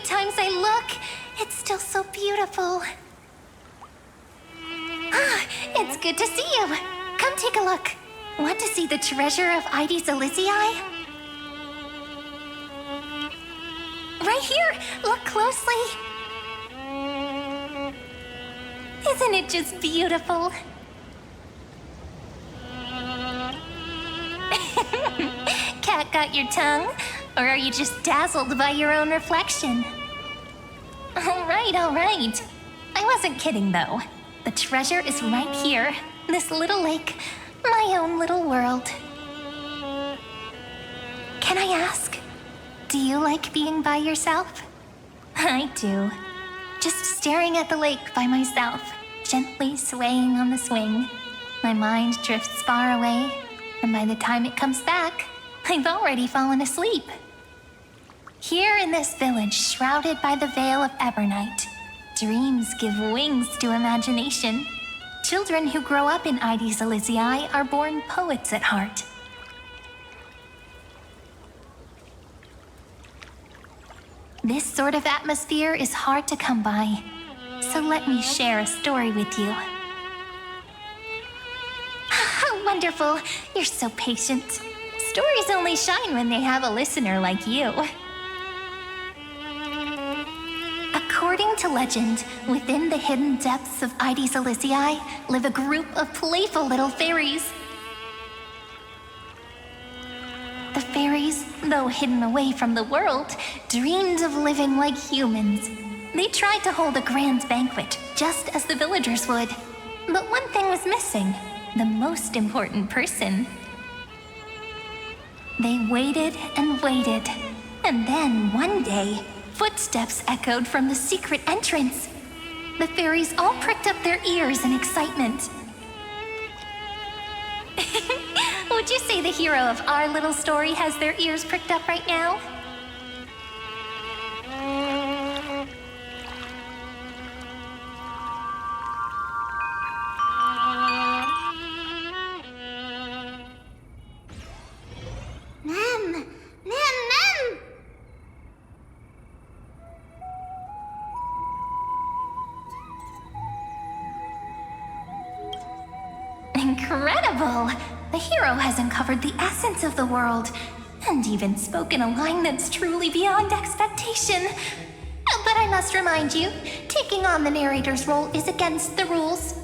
times I look, it's still so beautiful. Ah, it's good to see you. Come take a look. Want to see the treasure of Hysilens? Right here, look closely. Isn't it just beautiful? Cat got your tongue? Or are you just dazzled by your own reflection? All right. I wasn't kidding, though. The treasure is right here. This little lake. My own little world. Can I ask, do you like being by yourself? I do. Just staring at the lake by myself, gently swaying on the swing. My mind drifts far away, and by the time it comes back, I've already fallen asleep. Here in this village, shrouded by the veil of Ebernite, dreams give wings to imagination. Children who grow up in Hysilens are born poets at heart. This sort of atmosphere is hard to come by, so let me share a story with you. How wonderful! You're so patient. Stories only shine when they have a listener like you. According to legend, within the hidden depths of Hysilens live a group of playful little fairies. The fairies, though hidden away from the world, dreamed of living like humans. They tried to hold a grand banquet, just as the villagers would. But one thing was missing, the most important person. They waited and waited, and then one day, footsteps echoed from the secret entrance. The fairies all pricked up their ears in excitement. Would you say the hero of our little story has their ears pricked up right now? Mem! Incredible! The hero has uncovered the essence of the world, and even spoken a line that's truly beyond expectation. But I must remind you, taking on the narrator's role is against the rules.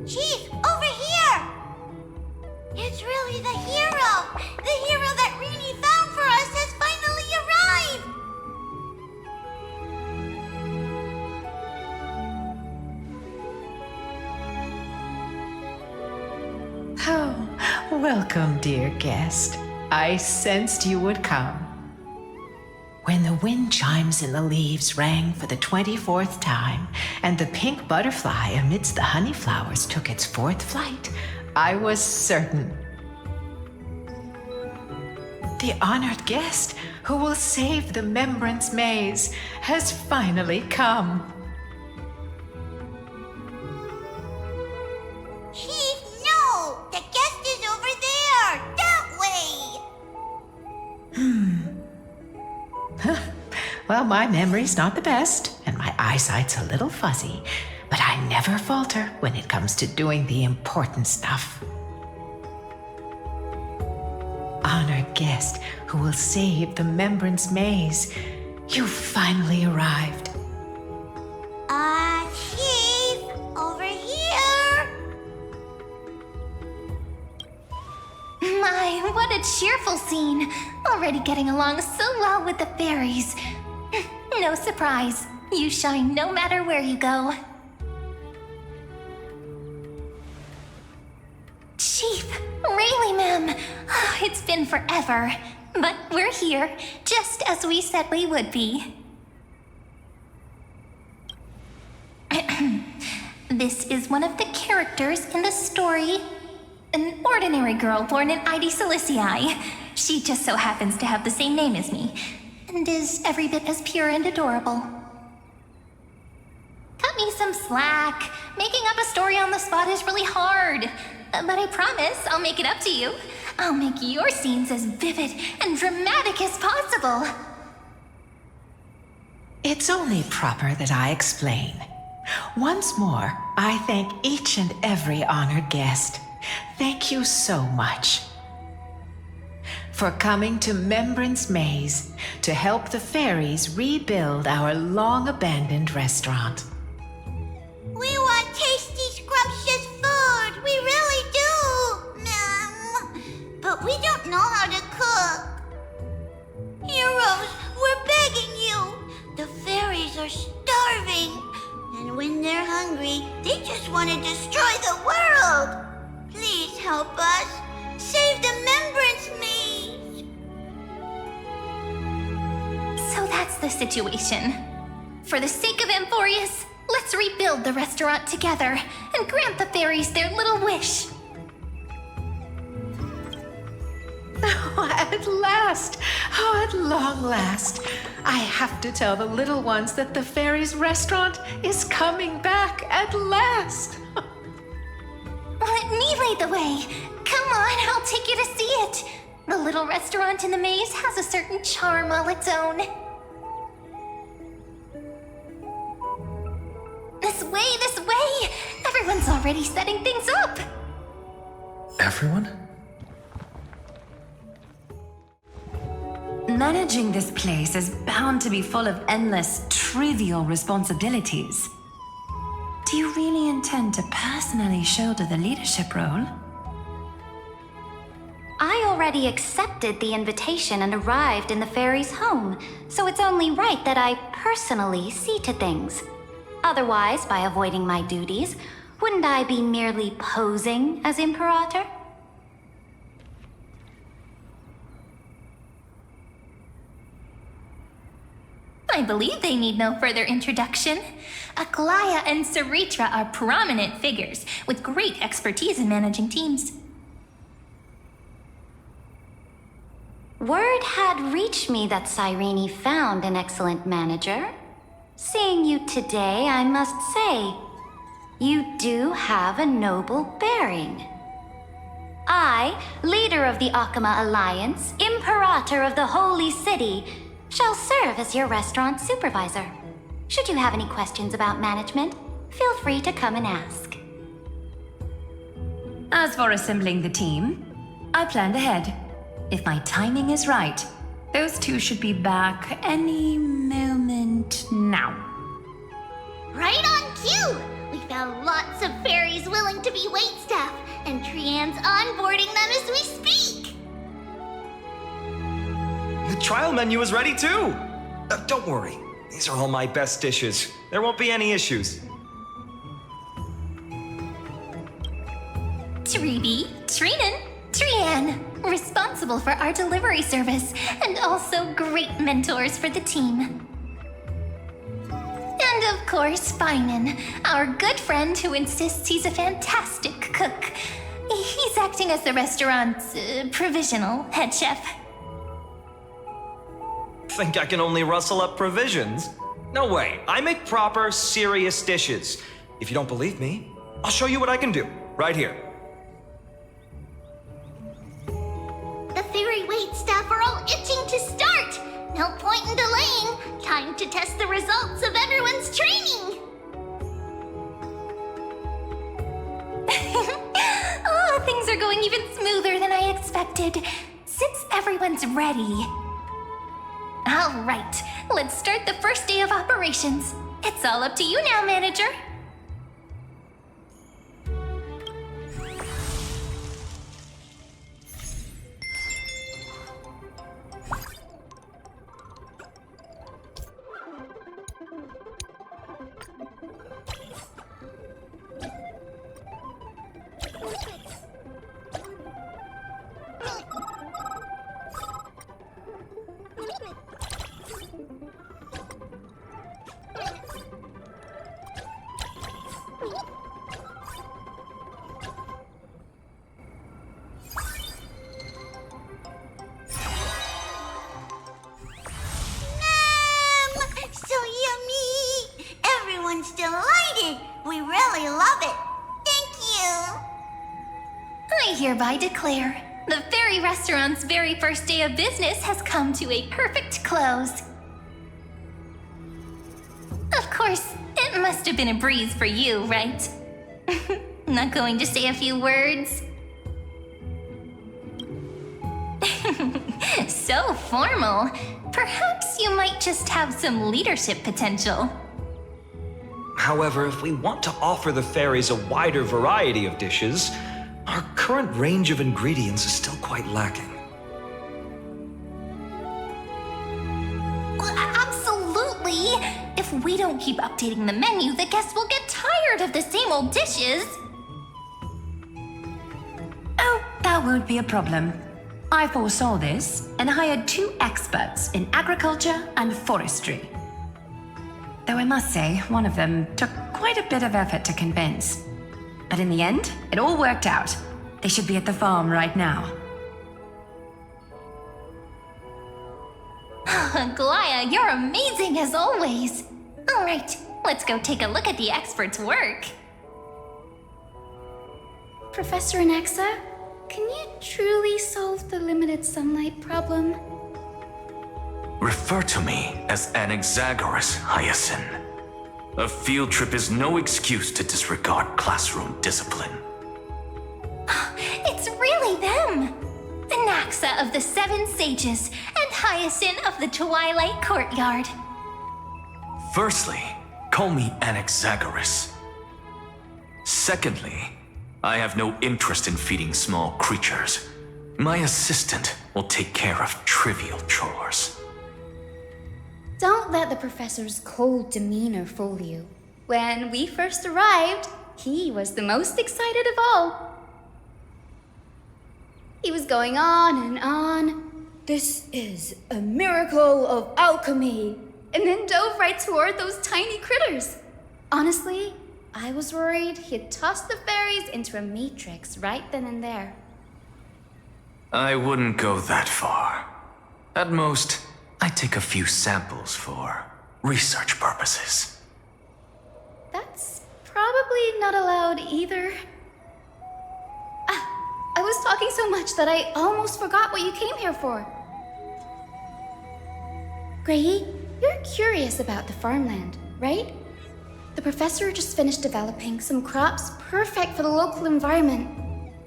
Chief, over here! It's really the hero! The hero that Rini found for us has finally arrived! Oh, welcome, dear guest. I sensed you would come. When the wind chimes in the leaves rang for the 24th time, and the pink butterfly amidst the honey flowers took its 4th flight, I was certain. The honored guest who will save the Membrance Maze has finally come. Chief, no! The guest is over there! That way! Well, my memory's not the best, and my eyesight's a little fuzzy, but I never falter when it comes to doing the important stuff. Honored guest who will save the Membrance Maze, you've finally arrived. Chief, over here! My, what a cheerful scene! Already getting along so well with the fairies. No surprise, you shine no matter where you go. Chief, really, ma'am. It's been forever, but we're here, just as we said we would be. This is one of the characters in the story. An ordinary girl born in Hysilens. She just so happens to have the same name as me, and is every bit as pure and adorable. Cut me some slack. Making up a story on the spot is really hard. But I promise I'll make it up to you. I'll make your scenes as vivid and dramatic as possible. It's only proper that I explain. Once more, I thank each and every honored guest. Thank you so much for coming to Membrance Maze to help the fairies rebuild our long-abandoned restaurant. We want tasty, scrumptious food. We really do. But we don't know how to cook. Heroes, we're begging you. The fairies are starving. And when they're hungry, they just want to destroy the world. Please help us. Save the Membrance Maze. So that's the situation. For the sake of Amphorius, let's rebuild the restaurant together and grant the fairies their little wish. Oh, at last! Oh, at long last! I have to tell the little ones that the fairies' restaurant is coming back at last! Let me lead the way. Come on, I'll take you to see it. The little restaurant in the maze has a certain charm all its own. This way, this way! Everyone's already setting things up! Everyone? Managing this place is bound to be full of endless, trivial responsibilities. Do you really intend to personally shoulder the leadership role? I already accepted the invitation and arrived in the fairy's home, so it's only right that I personally see to things. Otherwise, by avoiding my duties, wouldn't I be merely posing as Imperator? I believe they need no further introduction. Aglea and Cerydra are prominent figures with great expertise in managing teams. Word had reached me that Cyrene found an excellent manager. Seeing you today, I must say, you do have a noble bearing. I, leader of the Akama Alliance, Imperator of the Holy City, shall serve as your restaurant supervisor. Should you have any questions about management, feel free to come and ask. As for assembling the team, I planned ahead. If my timing is right, those two should be back any moment now. Right on cue! We found lots of fairies willing to be waitstaff, and Trian's onboarding them as we speak. The trial menu is ready too! Don't worry, these are all my best dishes. There won't be any issues. Trebe, Cyrene, Trian, responsible for our delivery service, and also great mentors for the team. And of course, Phainon, our good friend who insists he's a fantastic cook. He's acting as the restaurant's provisional head chef. Think I can only rustle up provisions? No way, I make proper, serious dishes. If you don't believe me, I'll show you what I can do, right here. The fairy waitstaff are all itching to start. No point in delaying. Time to test the results of everyone's training. Oh, things are going even smoother than I expected. Since everyone's ready. All right, let's start the first day of operations. It's all up to you now, manager. So yummy! Everyone's delighted. We really love it. Thank you. I hereby declare, the fairy restaurant's very first day of business has come to a perfect close. course, it must have been a breeze for you, right? Not going to say a few words? So formal. Perhaps you might just have some leadership potential. However, if we want to offer the fairies a wider variety of dishes, our current range of ingredients is still quite lacking. Absolutely! If we don't keep updating the menu, the guests will get tired of the same old dishes. Oh, that won't be a problem. I foresaw this and hired 2 experts in agriculture and forestry. Though I must say, one of them took quite a bit of effort to convince. But in the end, it all worked out. They should be at the farm right now. Aglea, you're amazing as always. All right, let's go take a look at the expert's work. Professor Anaxa, can you truly solve the limited sunlight problem? Refer to me as Anaxagoras, Hyacine. A field trip is no excuse to disregard classroom discipline. It's really them! Anaxa of the 7 Sages and Hyacine of the Twilight Courtyard. Firstly, call me Anaxagoras. Secondly, I have no interest in feeding small creatures. My assistant will take care of trivial chores. Don't let the professor's cold demeanor fool you. When we first arrived, he was the most excited of all. He was going on and on. This is a miracle of alchemy. And then dove right toward those tiny critters. Honestly, I was worried he'd toss the fairies into a matrix right then and there. I wouldn't go that far. At most, I take a few samples for research purposes. That's probably not allowed either. I was talking so much that I almost forgot what you came here for. Grayi, you're curious about the farmland, right? The professor just finished developing some crops perfect for the local environment.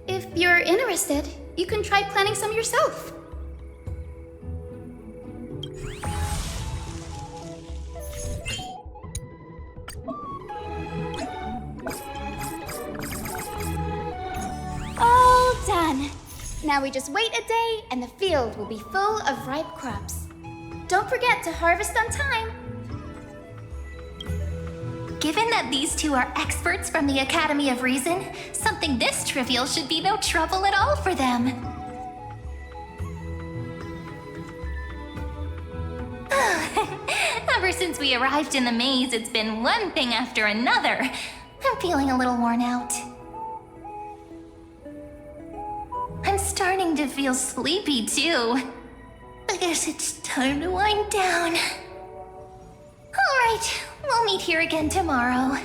If you're interested, you can try planting some yourself. All done. Now we just wait a day and the field will be full of ripe crops. Don't forget to harvest on time. Given that these 2 are experts from the Academy of Reason, something this trivial should be no trouble at all for them. Ever since we arrived in the maze, it's been one thing after another. I'm feeling a little worn out. I'm starting to feel sleepy, too. I guess it's time to wind down. All right, we'll meet here again tomorrow.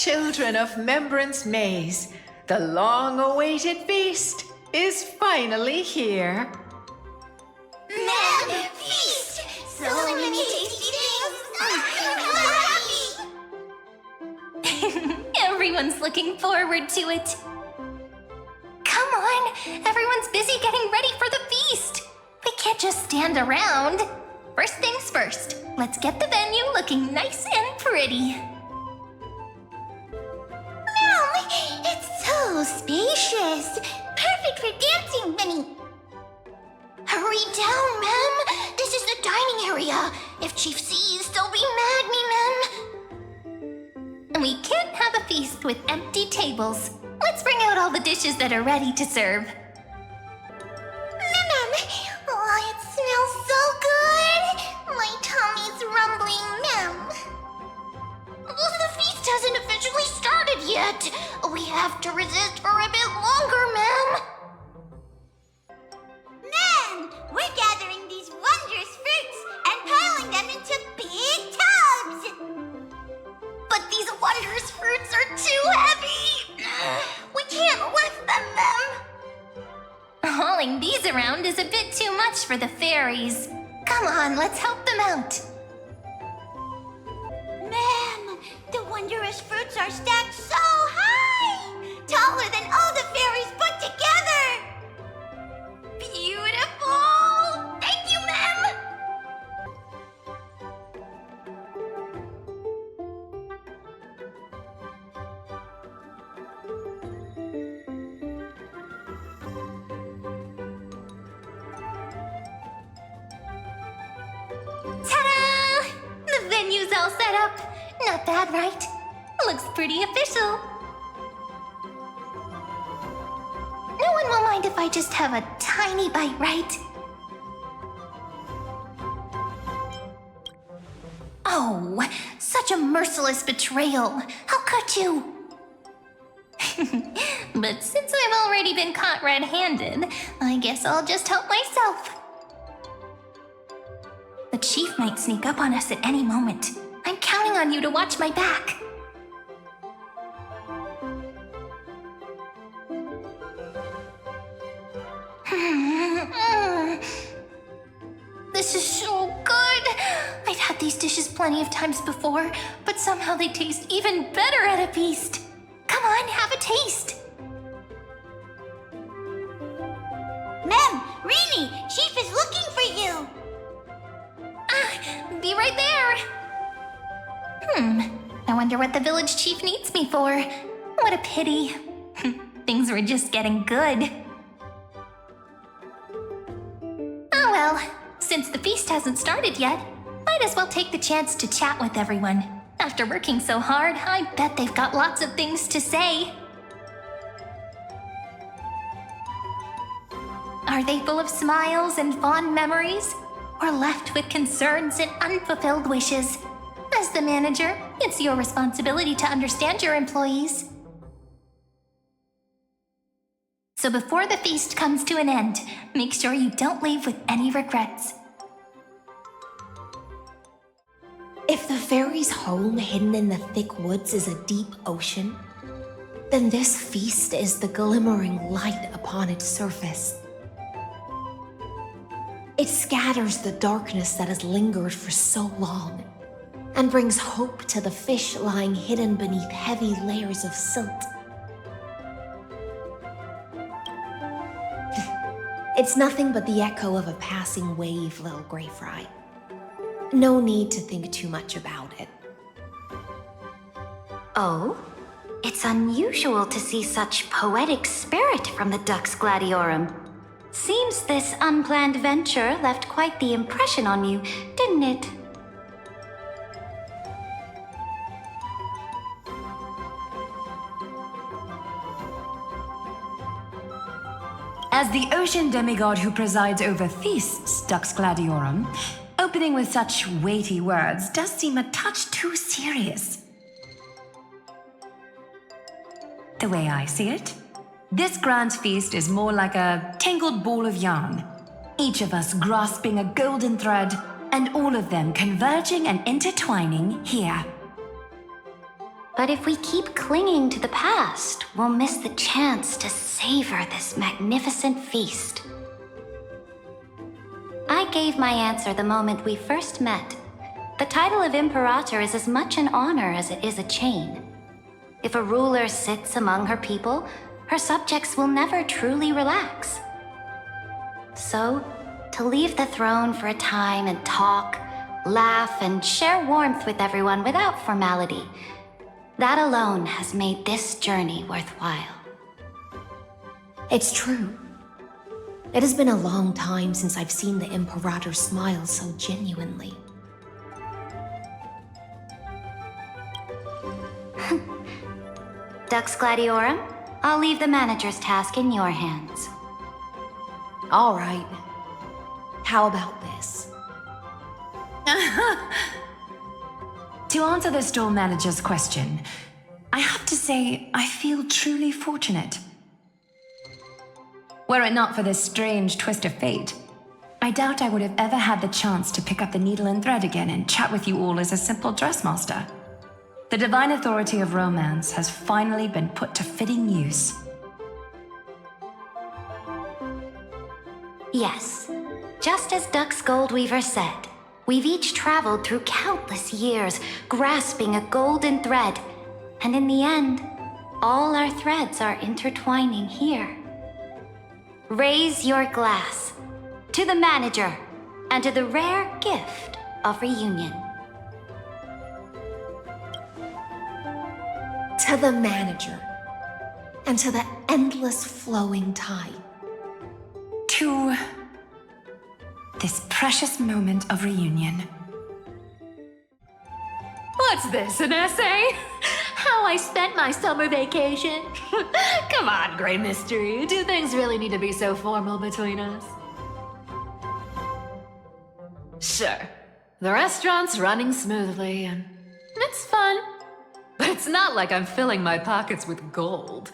Children of Membrance Maze, the long-awaited feast is finally here. Ma'am, feast! So many tasty things! I'm happy! Everyone's looking forward to it. Come on, everyone's busy getting ready for the feast. We can't just stand around. First things first, let's get the venue looking nice and pretty. Ma'am, it's so spacious. Perfect for dancing, Minnie. Hurry down, ma'am. This is the dining area. If Chief sees, they'll be mad at me, ma'am. We can't have a feast with empty tables. Let's bring out all the dishes that are ready to serve. Ma'am, oh, it smells so good. My tummy's rumbling, ma'am. The feast hasn't officially started yet. We have to resist for a bit longer, ma'am. Ma'am, we're gathering these wondrous fruits and piling them into big tubs. But these wondrous fruits are too heavy. We can't lift them, ma'am. Hauling these around is a bit too much for the fairies. Come on, let's help them out. Ma'am, the wondrous fruits are stacked so high! Taller than all the fairies put together! Beautiful! Thank you, ma'am! Ta-da! The venue's all set up. Not bad, right? Looks pretty official. No one will mind if I just have a tiny bite, right? Oh, such a merciless betrayal. How could you? But since I've already been caught red-handed, I guess I'll just help myself. The chief might sneak up on us at any moment. I'm counting on you to watch my back. This is so good! I've had these dishes plenty of times before, but somehow they taste even better at a feast. Come on, have a taste. Ma'am, Rini, Chief is looking for you! Be right there. I wonder what the village chief needs me for. What a pity. Things were just getting good. Oh well, since the feast hasn't started yet, might as well take the chance to chat with everyone. After working so hard, I bet they've got lots of things to say. Are they full of smiles and fond memories? Or left with concerns and unfulfilled wishes? As the manager, it's your responsibility to understand your employees. So before the feast comes to an end, make sure you don't leave with any regrets. If the fairies' home hidden in the thick woods is a deep ocean, then this feast is the glimmering light upon its surface. It scatters the darkness that has lingered for so long, and brings hope to the fish lying hidden beneath heavy layers of silt. It's nothing but the echo of a passing wave, little Grey Fry. No need to think too much about it. Oh? It's unusual to see such poetic spirit from the Dux Gladiorum. Seems this unplanned venture left quite the impression on you, didn't it? As the ocean demigod who presides over feasts, Dux Gladiorum, opening with such weighty words does seem a touch too serious. The way I see it, this grand feast is more like a tangled ball of yarn, each of us grasping a golden thread, and all of them converging and intertwining here. But if we keep clinging to the past, we'll miss the chance to savor this magnificent feast. I gave my answer the moment we first met. The title of Imperator is as much an honor as it is a chain. If a ruler sits among her people, her subjects will never truly relax. So, to leave the throne for a time and talk, laugh, and share warmth with everyone without formality, that alone has made this journey worthwhile. It's true. It has been a long time since I've seen the Imperator smile so genuinely. Dux Gladiorum, I'll leave the manager's task in your hands. All right. How about this? To answer the store manager's question, I have to say I feel truly fortunate. Were it not for this strange twist of fate, I doubt I would have ever had the chance to pick up the needle and thread again and chat with you all as a simple dressmaster. The divine authority of romance has finally been put to fitting use. Yes, just as Dux Goldweaver said, we've each traveled through countless years, grasping a golden thread, and in the end, all our threads are intertwining here. Raise your glass to the manager and to the rare gift of reunion. To the manager, and to the endless flowing tide. To this precious moment of reunion. What's this, an essay? How I spent my summer vacation? Come on, Grey Mystery. Do things really need to be so formal between us? Sure, the restaurant's running smoothly and it's fun. But it's not like I'm filling my pockets with gold.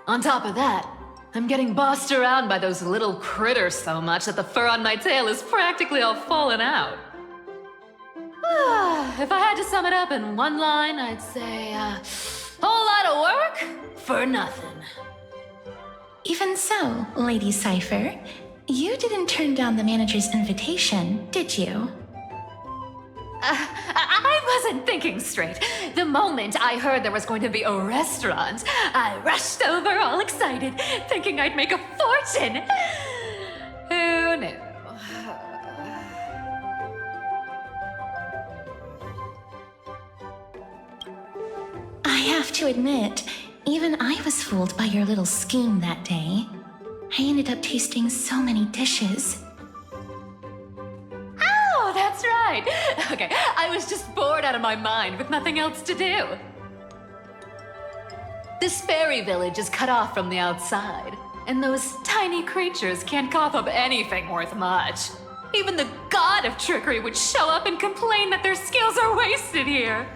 On top of that, I'm getting bossed around by those little critters so much that the fur on my tail is practically all fallen out. If I had to sum it up in one line, I'd say, whole lot of work for nothing. Even so, Lady Cipher, you didn't turn down the manager's invitation, did you? I wasn't thinking straight. The moment I heard there was going to be a restaurant, I rushed over all excited, thinking I'd make a fortune. Who knew? I have to admit, even I was fooled by your little scheme that day. I ended up tasting so many dishes. Oh, that's right. Okay, I was just bored out of my mind with nothing else to do. This fairy village is cut off from the outside, and those tiny creatures can't cough up anything worth much. Even the god of trickery would show up and complain that their skills are wasted here.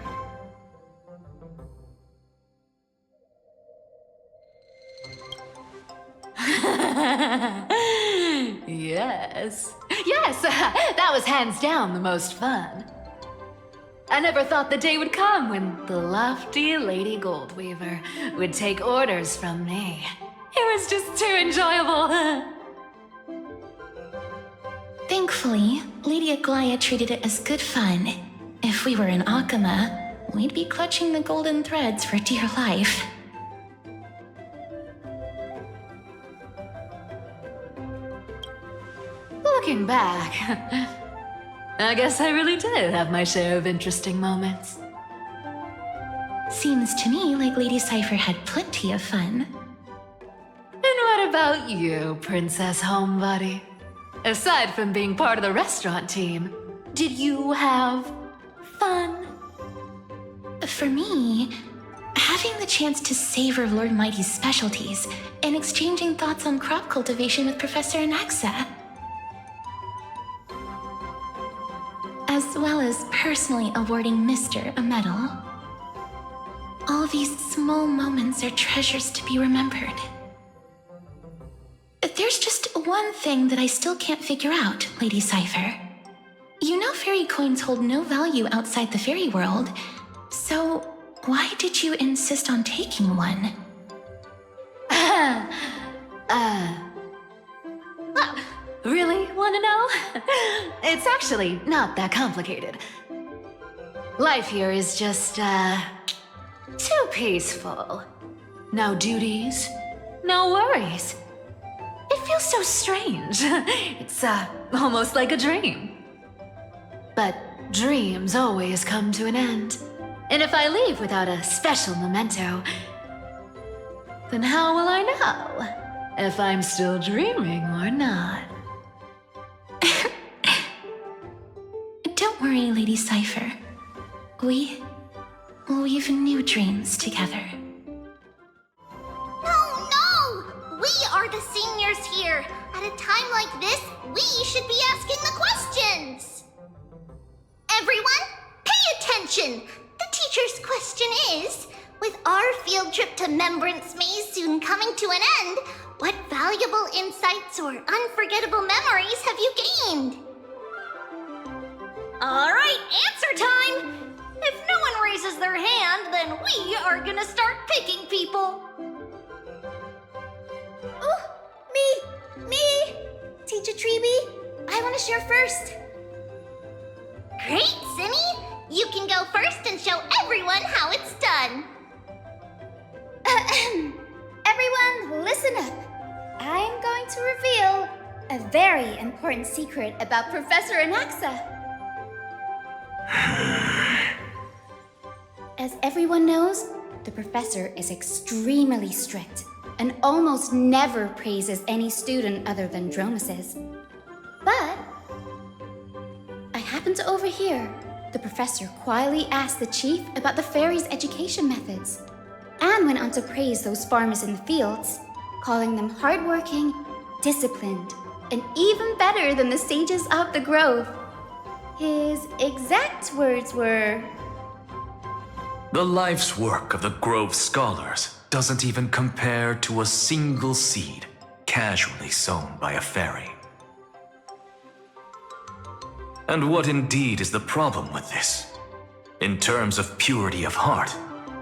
Yes, that was hands down the most fun. I never thought the day would come when the lofty Lady Goldweaver would take orders from me. It was just too enjoyable. Thankfully, Lady Aglea treated it as good fun. If we were in Akama, we'd be clutching the golden threads for dear life. Looking back, I guess I really did have my share of interesting moments. Seems to me like Lady Cipher had plenty of fun. And what about you, Princess Homebody? Aside from being part of the restaurant team, did you have fun? For me, having the chance to savor Lord Mighty's specialties and exchanging thoughts on crop cultivation with Professor Anaxa, as well as personally awarding Mr. a medal. All these small moments are treasures to be remembered. There's just one thing that I still can't figure out, Lady Cipher. You know fairy coins hold no value outside the fairy world, so why did you insist on taking one? Really wanna know? It's actually not that complicated. Life here is just, too peaceful. No duties, no worries. It feels so strange. It's, almost like a dream. But dreams always come to an end. And if I leave without a special memento, then how will I know if I'm still dreaming or not? Don't worry, Lady Cipher. We'll weave new dreams together. No! We are the seniors here. At a time like this, we should be asking the questions. Everyone, pay attention. The teacher's question is, with our field trip to Membrance Maze soon coming to an end, what valuable insights or unforgettable memories have you gained? Alright, answer time! If no one raises their hand, then we are gonna start picking people. Oh, me! Teacher Treeby, I want to share first. Great, Cinny! You can go first and show everyone how it's done. Everyone, listen up. I'm going to reveal a very important secret about Professor Anaxa. As everyone knows, the professor is extremely strict and almost never praises any student other than Dromuses. But I happened to overhear the professor quietly asked the chief about the fairies' education methods and went on to praise those farmers in the fields, calling them hardworking, disciplined, and even better than the sages of the grove. His exact words were, "The life's work of the Grove scholars doesn't even compare to a single seed casually sown by a fairy." And what indeed is the problem with this? In terms of purity of heart,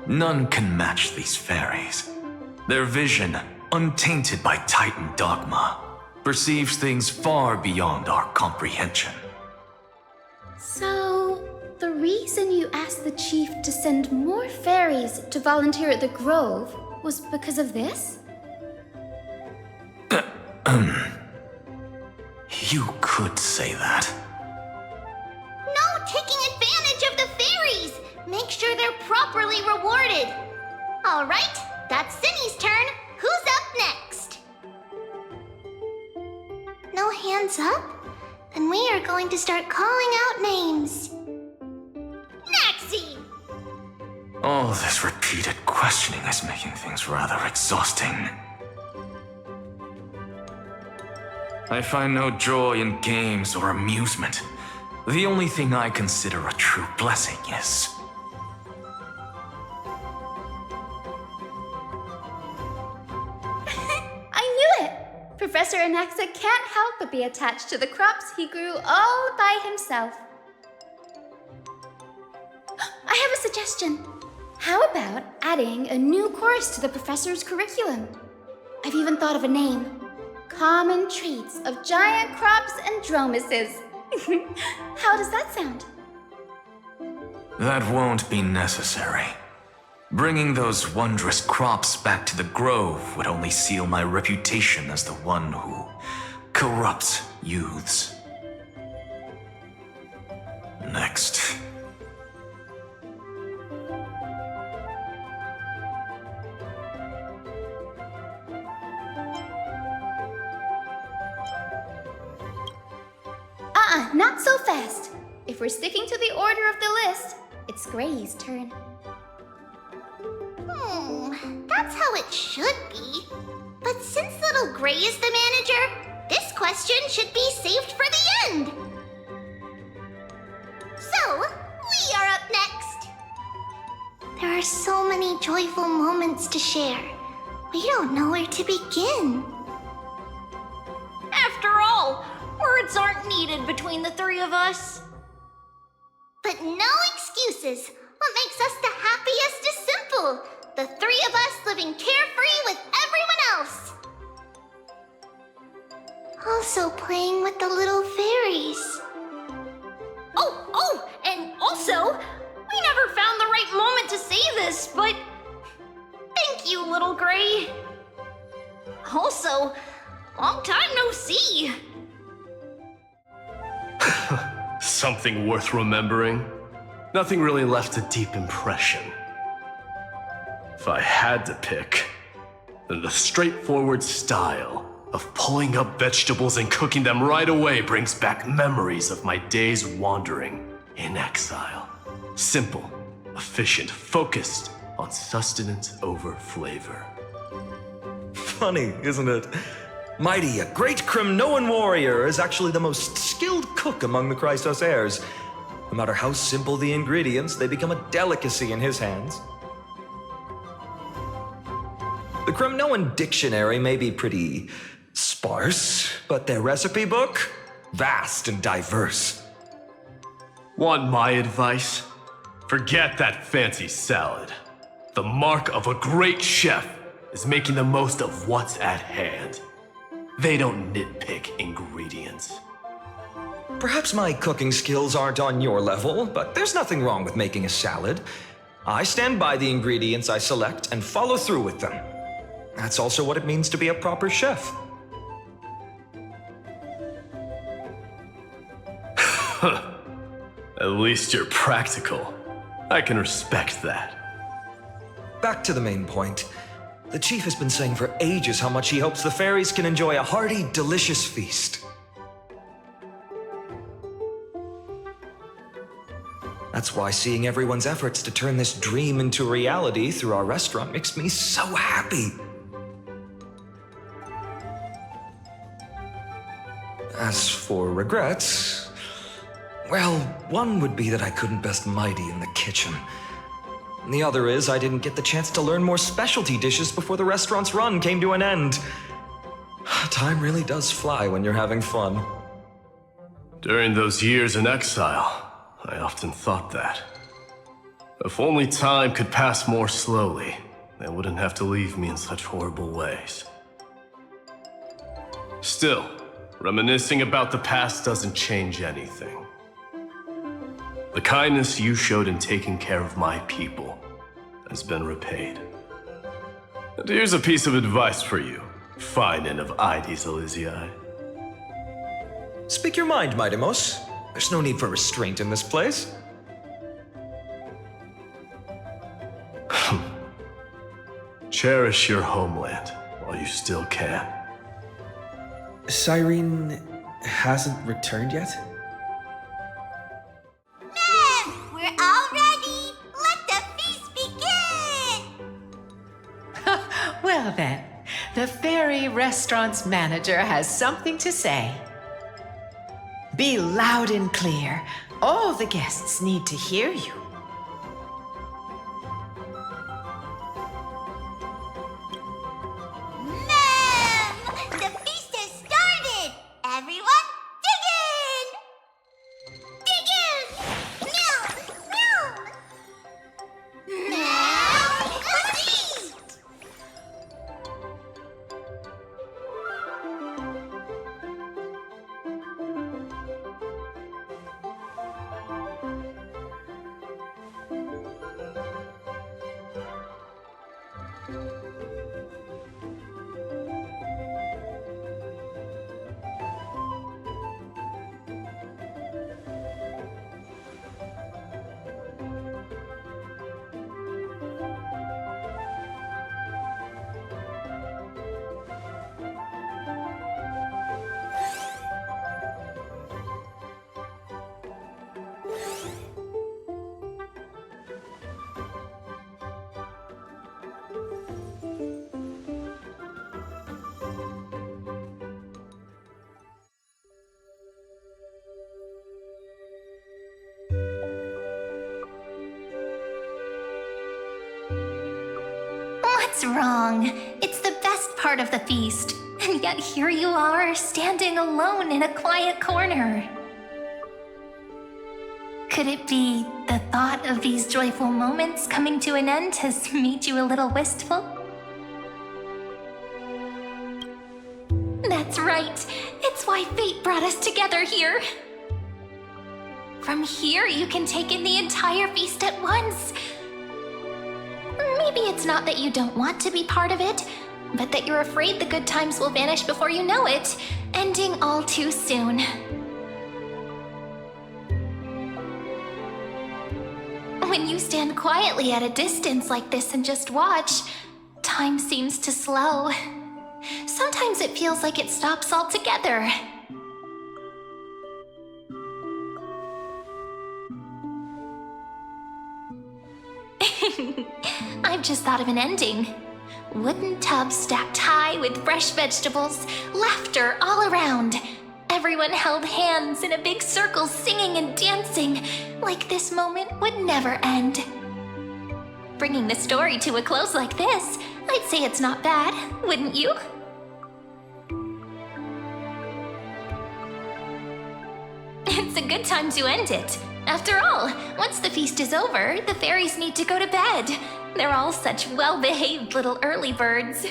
none can match these fairies. Their vision, untainted by Titan dogma, perceives things far beyond our comprehension. So, the reason you asked the chief to send more fairies to volunteer at the Grove was because of this? You could say that. No taking advantage of the fairies! Make sure they're properly rewarded. All right, that's Cinny's turn. Who's up next? No hands up? Then we are going to start calling out names. Naxie! All this repeated questioning is making things rather exhausting. I find no joy in games or amusement. The only thing I consider a true blessing is... I knew it! Professor Anaxa can't help but be attached to the crops he grew all by himself. I have a suggestion. How about adding a new course to the professor's curriculum? I've even thought of a name. Common Traits of Giant Crops and Dromuses. How does that sound? That won't be necessary. Bringing those wondrous crops back to the Grove would only seal my reputation as the one who corrupts youths. Next. Not so fast. If we're sticking to the order of the list, it's Gray's turn. That's how it should be. But since little Gray is the manager, this question should be saved for the end. So, we are up next. There are so many joyful moments to share. We don't know where to begin. After all, words aren't needed between the three of us. But no excuses. What makes us the happiest is simple. The three of us living carefree with everyone else. Also playing with the little fairies. Oh, and also, we never found the right moment to say this, but thank you, Little Gray. Also, long time no see. Something worth remembering? Nothing really left a deep impression. If I had to pick, then the straightforward style of pulling up vegetables and cooking them right away brings back memories of my days wandering in exile. Simple, efficient, focused on sustenance over flavor. Funny, isn't it? Mydei, a great Crimnoan warrior, is actually the most skilled cook among the Chrysos heirs. No matter how simple the ingredients, they become a delicacy in his hands. The Crimnoan dictionary may be pretty sparse, but their recipe book, vast and diverse. Want my advice? Forget that fancy salad. The mark of a great chef is making the most of what's at hand. They don't nitpick ingredients. Perhaps my cooking skills aren't on your level, but there's nothing wrong with making a salad. I stand by the ingredients I select and follow through with them. That's also what it means to be a proper chef. At least you're practical. I can respect that. Back to the main point. The chief has been saying for ages how much he hopes the fairies can enjoy a hearty, delicious feast. That's why seeing everyone's efforts to turn this dream into reality through our restaurant makes me so happy. As for regrets, well, one would be that I couldn't best Mydei in the kitchen. And the other is I didn't get the chance to learn more specialty dishes before the restaurant's run came to an end. Time really does fly when you're having fun. During those years in exile, I often thought that. If only time could pass more slowly, they wouldn't have to leave me in such horrible ways. Still, reminiscing about the past doesn't change anything. The kindness you showed in taking care of my people has been repaid. And here's a piece of advice for you, Phainon of Ides Elysiae. Speak your mind, Mydemos. There's no need for restraint in this place. Cherish your homeland while you still can. Cyrene hasn't returned yet? Mem, we're all ready. Let the feast begin. Well then, the fairy restaurant's manager has something to say. Be loud and clear. All the guests need to hear you. Mem, the feast has started. Everyone, dig in. Dig in. Meow, meow. Meow, let's eat. What's wrong? It's the best part of the feast. And yet here you are, standing alone in a quiet corner. Could it be the thought of these joyful moments coming to an end has made you a little wistful? That's right. It's why fate brought us together here. From here, you can take in the entire feast at once. Maybe it's not that you don't want to be part of it, but that you're afraid the good times will vanish before you know it, ending all too soon. When you stand quietly at a distance like this and just watch, time seems to slow. Sometimes it feels like it stops altogether. I've just thought of an ending. Wooden tubs stacked high with fresh vegetables, laughter all around. Everyone held hands in a big circle singing and dancing, like this moment would never end. Bringing the story to a close like this, I'd say it's not bad, wouldn't you? It's a good time to end it. After all, once the feast is over, the fairies need to go to bed. They're all such well-behaved little early birds.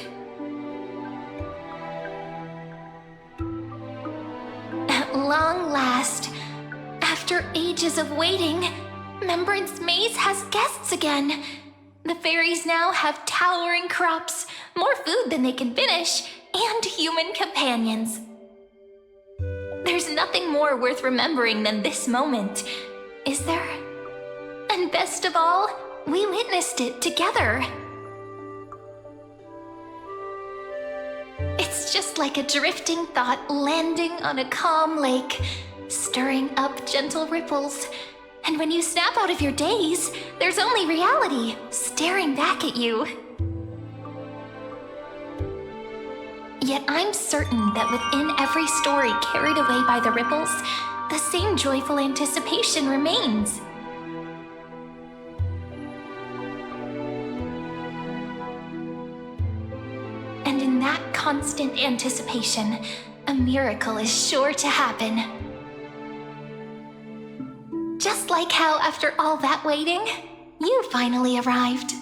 At long last, after ages of waiting, Remembrance Maze has guests again. The fairies now have towering crops, more food than they can finish, and human companions. There's nothing more worth remembering than this moment, is there? And best of all, we witnessed it together. It's just like a drifting thought landing on a calm lake, stirring up gentle ripples. And when you snap out of your daze, there's only reality staring back at you. Yet I'm certain that within every story carried away by the ripples, the same joyful anticipation remains. And in that constant anticipation, a miracle is sure to happen. Just like how after all that waiting, you finally arrived.